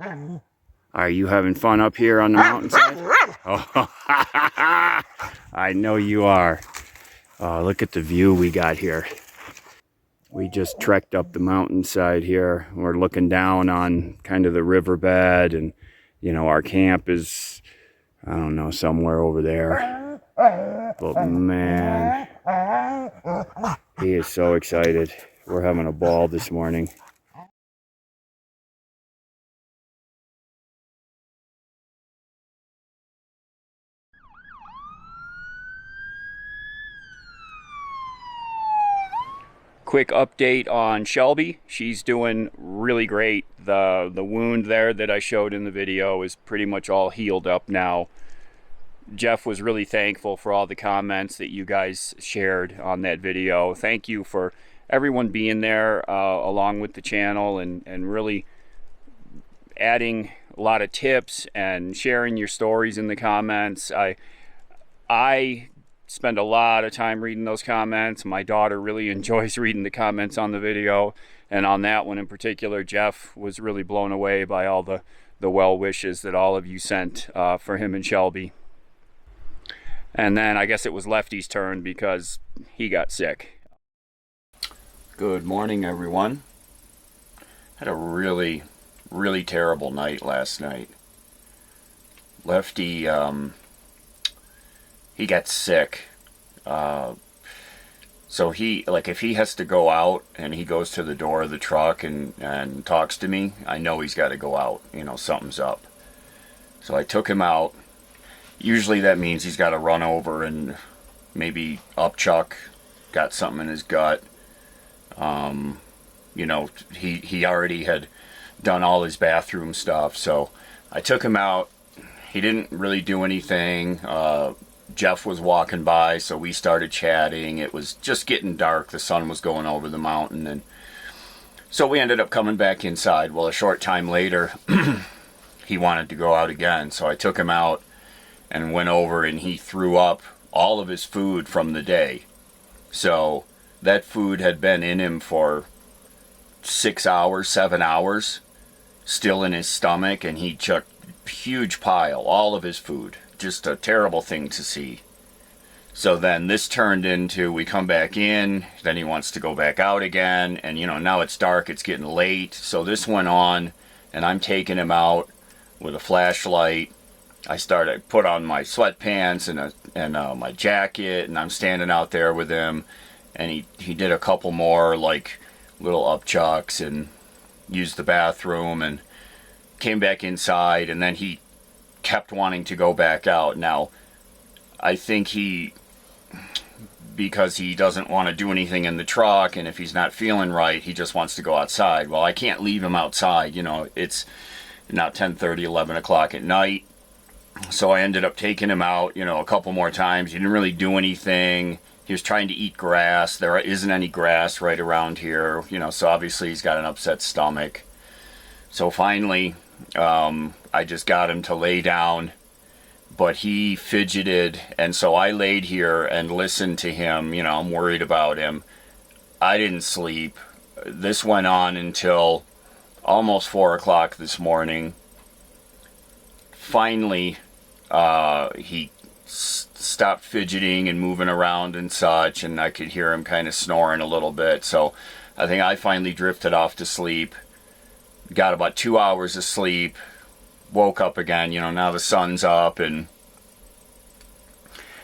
Are you having fun up here on the mountainside? Oh, I know you are. Oh, look at the view we got here. We just trekked up the mountainside here. We're looking down on kind of the riverbed, and you know, our camp is, I don't know, somewhere over there. But man, he is so excited. We're having a ball this morning. Quick update on Shelby. She's doing really great. The wound there that I showed in the video is pretty much all healed up now. Jeff was really thankful for all the comments that you guys shared on that video. Thank you for everyone being there along with the channel, and really adding a lot of tips and sharing your stories in the comments. I spend a lot of time reading those comments. My daughter really enjoys reading the comments on the video, and on that one in particular, Jeff was really blown away by all the well wishes that all of you sent for him and Shelby. And then I guess it was Lefty's turn because he got sick. Good morning, everyone. Had a really terrible night last night. Lefty, he got sick. So if he has to go out and he goes to the door of the truck and talks to me, I know he's got to go out. You know, something's up. So I took him out. Usually that means he's got to run over and maybe upchuck, got something in his gut. You know, he already had done all his bathroom stuff. So I took him out. He didn't really do anything. Jeff was walking by, so we started chatting. It was just getting dark. The sun was going over the mountain, and so we ended up coming back inside. Well, a short time later, he wanted to go out again, so I took him out and went over, and he threw up all of his food from the day. So that food had been in him for 6 hours, 7 hours, still in his stomach, and he took a huge pile, all of his food. Just a terrible thing to see. So then this turned into, we come back in, then he wants to go back out again, and you know, now it's dark, it's getting late. So this went on, and I'm taking him out with a flashlight. I put on my sweatpants and my jacket, and I'm standing out there with him, and he did a couple more like little upchucks and used the bathroom and came back inside, and then he kept wanting to go back out. Now, I think because he doesn't want to do anything in the truck, and if he's not feeling right, he just wants to go outside. Well, I can't leave him outside. You know, it's now 10:30, 11 o'clock at night. So I ended up taking him out, you know, a couple more times. He didn't really do anything. He was trying to eat grass. There isn't any grass right around here, you know, so obviously he's got an upset stomach. So finally, I just got him to lay down, but he fidgeted, and so I laid here and listened to him. You know, I'm worried about him. I didn't sleep. This went on until almost 4 o'clock this morning. Finally, he stopped fidgeting and moving around and such, and I could hear him kind of snoring a little bit. So I think I finally drifted off to sleep. Got about 2 hours of sleep. Woke up again, you know, now the sun's up, and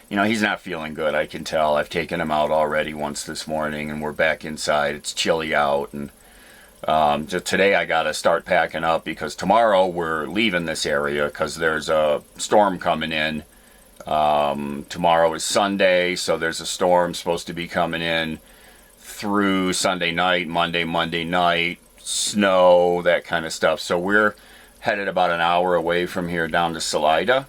you know, he's not feeling good, I can tell. I've taken him out already once this morning, and we're back inside. It's chilly out, and just today I gotta start packing up because tomorrow we're leaving this area because there's a storm coming in. Tomorrow is Sunday, so there's a storm supposed to be coming in through Sunday night, Monday night, snow, that kind of stuff. So we're headed about an hour away from here down to Salida,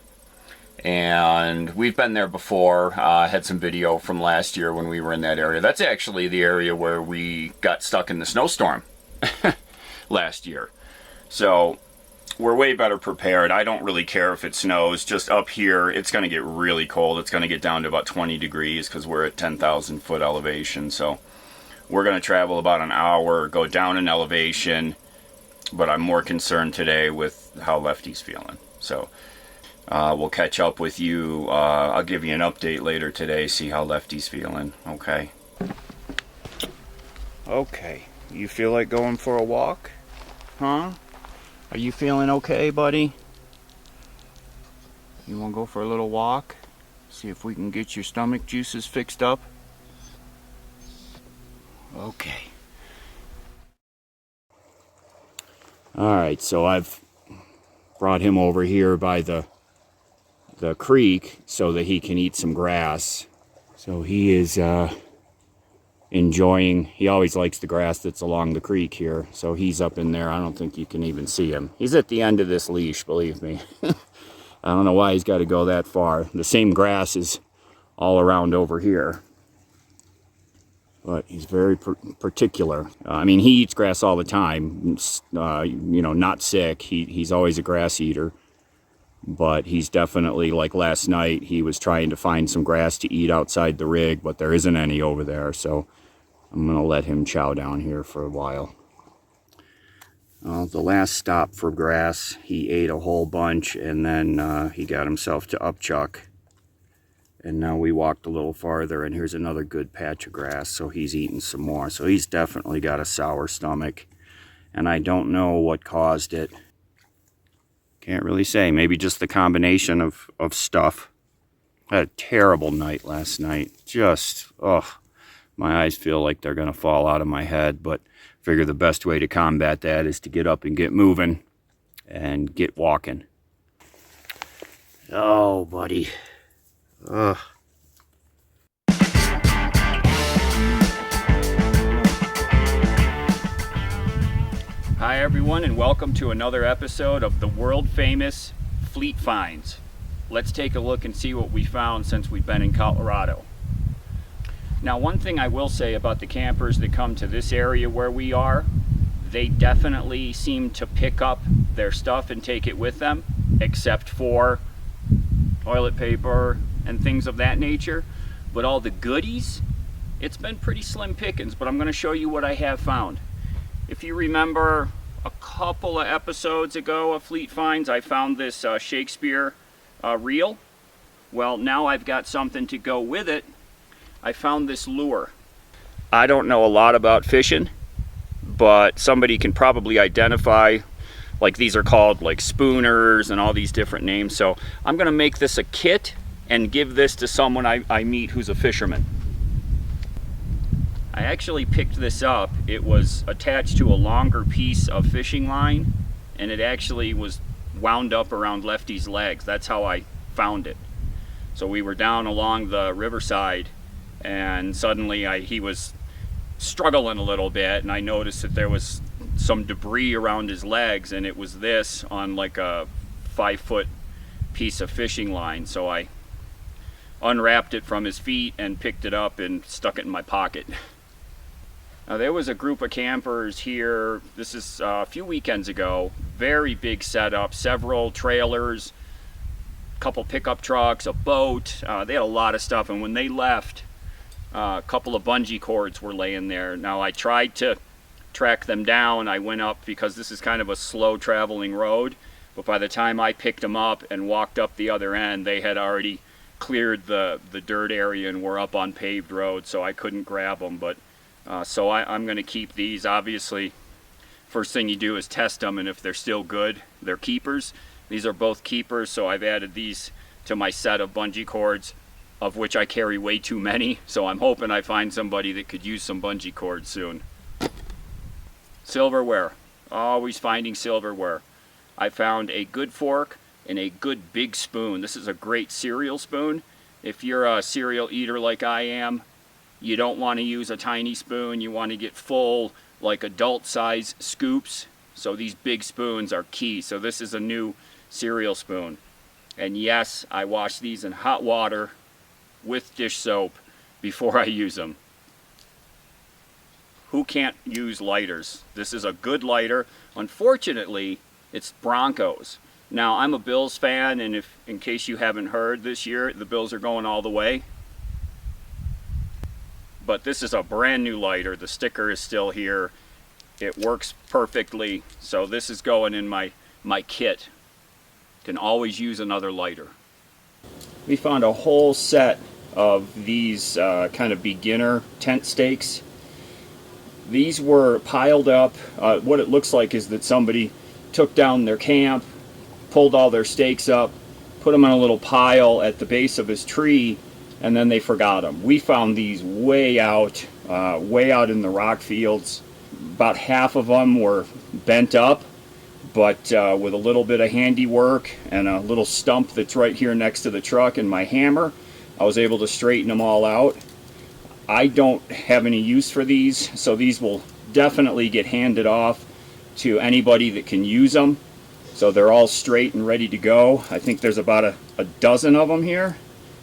and we've been there before. I had some video from last year when we were in that area. That's actually the area where we got stuck in the snowstorm last year. So we're way better prepared. I don't really care if it snows. Just up here, it's going to get really cold. It's going to get down to about 20 degrees because we're at 10,000 foot elevation. So we're going to travel about an hour, go down in elevation, but I'm more concerned today with how Lefty's feeling. So we'll catch up with you. I'll give you an update later today, see how Lefty's feeling. Okay. Okay. You feel like going for a walk? Huh? Are you feeling okay, buddy? You want to go for a little walk? See if we can get your stomach juices fixed up? Okay. Alright, so I've brought him over here by the creek so that he can eat some grass. So he is enjoying, he always likes the grass that's along the creek here. So he's up in there. I don't think you can even see him. He's at the end of this leash, believe me. I don't know why he's got to go that far. The same grass is all around over here. But he's very particular. I mean, he eats grass all the time. You know, not sick. He's always a grass eater. But he's definitely, like last night, he was trying to find some grass to eat outside the rig, but there isn't any over there. So I'm going to let him chow down here for a while. The last stop for grass, he ate a whole bunch, and then he got himself to upchuck. And now we walked a little farther, and here's another good patch of grass, so he's eating some more. So he's definitely got a sour stomach, and I don't know what caused it. Can't really say. Maybe just the combination of stuff. I had a terrible night last night. Just, ugh. My eyes feel like they're going to fall out of my head, but figure the best way to combat that is to get up and get moving and get walking. Oh, buddy. Ugh. Hi everyone, and welcome to another episode of the world famous Fleet Finds. Let's take a look and see what we found since we've been in Colorado. Now, one thing I will say about the campers that come to this area where we are, they definitely seem to pick up their stuff and take it with them, except for toilet paper and things of that nature. But all the goodies, it's been pretty slim pickings, but I'm going to show you what I have found. If you remember a couple of episodes ago of Fleet Finds, I found this Shakespeare reel. Well, now I've got something to go with it. I found this lure. I don't know a lot about fishing, but somebody can probably identify, like these are called like spooners and all these different names. So I'm going to make this a kit and give this to someone I meet who's a fisherman. I actually picked this up. It was attached to a longer piece of fishing line, and it actually was wound up around Lefty's legs. That's how I found it. So we were down along the riverside, and suddenly he was struggling a little bit, and I noticed that there was some debris around his legs, and it was this on like a 5-foot piece of fishing line. So I unwrapped it from his feet and picked it up and stuck it in my pocket. Now, there was a group of campers here, this is a few weekends ago, very big setup, several trailers, a couple pickup trucks, a boat. They had a lot of stuff, and when they left, a couple of bungee cords were laying there. Now, I tried to track them down. I went up because this is kind of a slow traveling road, but by the time I picked them up and walked up the other end, they had already cleared the dirt area and were up on paved road, so I couldn't grab them. But so I'm going to keep these. Obviously, first thing you do is test them, and if they're still good, they're keepers. These are both keepers, so I've added these to my set of bungee cords, of which I carry way too many, so I'm hoping I find somebody that could use some bungee cords soon. Silverware. Always finding silverware. I found a good fork and a good big spoon. This is a great cereal spoon. If you're a cereal eater like I am, you don't want to use a tiny spoon. You want to get full, like adult size scoops. So these big spoons are key. So this is a new cereal spoon. And yes, I wash these in hot water with dish soap before I use them. Who can't use lighters? This is a good lighter. Unfortunately, it's Broncos. Now, I'm a Bills fan, and if, in case you haven't heard, this year the Bills are going all the way. But this is a brand new lighter. The sticker is still here. It works perfectly. So this is going in my kit. Can always use another lighter. We found a whole set of these kind of beginner tent stakes. These were piled up. What it looks like is that somebody took down their camp, pulled all their stakes up, put them on a little pile at the base of his tree, and then they forgot them. We found these way out in the rock fields. About half of them were bent up, but with a little bit of handiwork and a little stump that's right here next to the truck and my hammer, I was able to straighten them all out. I don't have any use for these, so these will definitely get handed off to anybody that can use them. So they're all straight and ready to go. I think there's about a dozen of them here.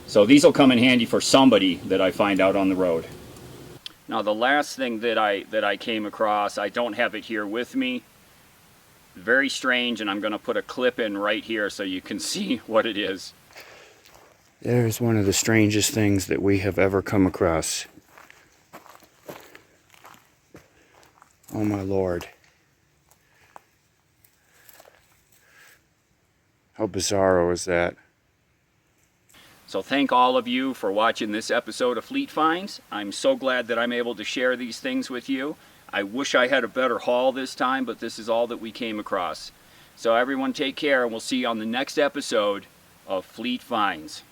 So these will come in handy for somebody that I find out on the road. Now the last thing that I came across, I don't have it here with me. Very strange, and I'm going to put a clip in right here so you can see what it is. There's one of the strangest things that we have ever come across. Oh my Lord. How bizarro is that? So thank all of you for watching this episode of Fleet Finds. I'm so glad that I'm able to share these things with you. I wish I had a better haul this time, but this is all that we came across. So everyone take care, and we'll see you on the next episode of Fleet Finds.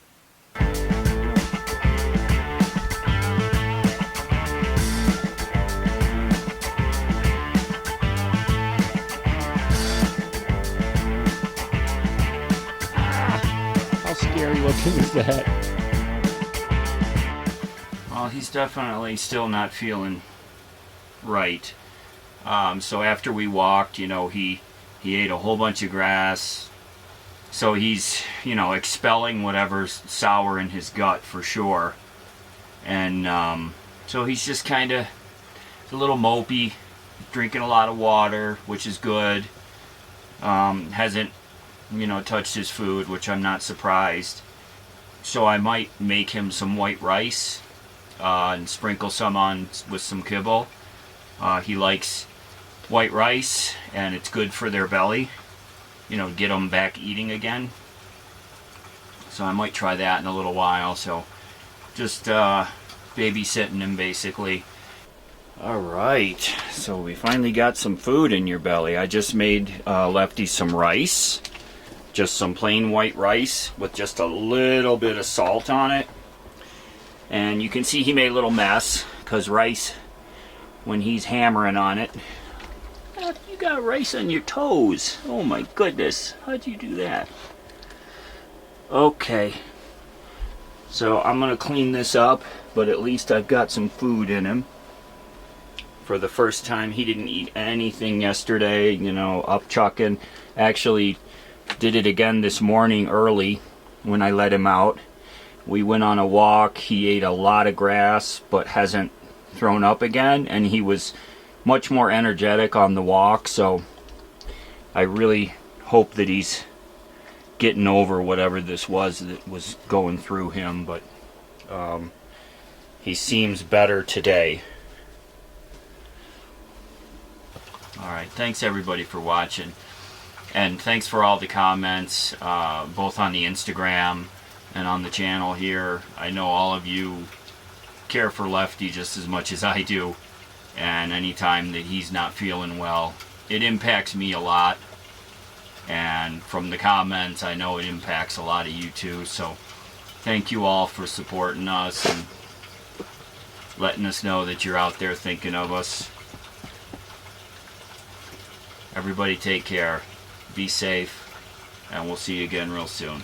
How scary looking is that? Well, he's definitely still not feeling right. So after we walked, you know, he ate a whole bunch of grass. So he's, you know, expelling whatever's sour in his gut for sure. And so he's just kind of a little mopey, drinking a lot of water, which is good. Hasn't, you know, touched his food, which I'm not surprised. So I might make him some white rice and sprinkle some on with some kibble. He likes white rice, and it's good for their belly, you know, get them back eating again. So I might try that in a little while. So just babysitting him basically. Alright, so we finally got some food in your belly. I just made Lefty some rice, just some plain white rice with just a little bit of salt on it. And you can see he made a little mess because rice, when he's hammering on it, you got rice on your toes. Oh my goodness, how'd you do that? Okay, so I'm gonna clean this up, but at least I've got some food in him. For the first time, he didn't eat anything yesterday, you know, up chucking. Actually did it again this morning early when I let him out. We went on a walk. He ate a lot of grass but hasn't thrown up again, and he was much more energetic on the walk. So I really hope that he's getting over whatever this was that was going through him, but he seems better today. Alright, thanks everybody for watching, and thanks for all the comments, both on the Instagram and on the channel here. I know all of you care for Lefty just as much as I do, and anytime that he's not feeling well, it impacts me a lot. And from the comments, I know it impacts a lot of you too. So thank you all for supporting us and letting us know that you're out there thinking of us. Everybody take care, be safe, and we'll see you again real soon.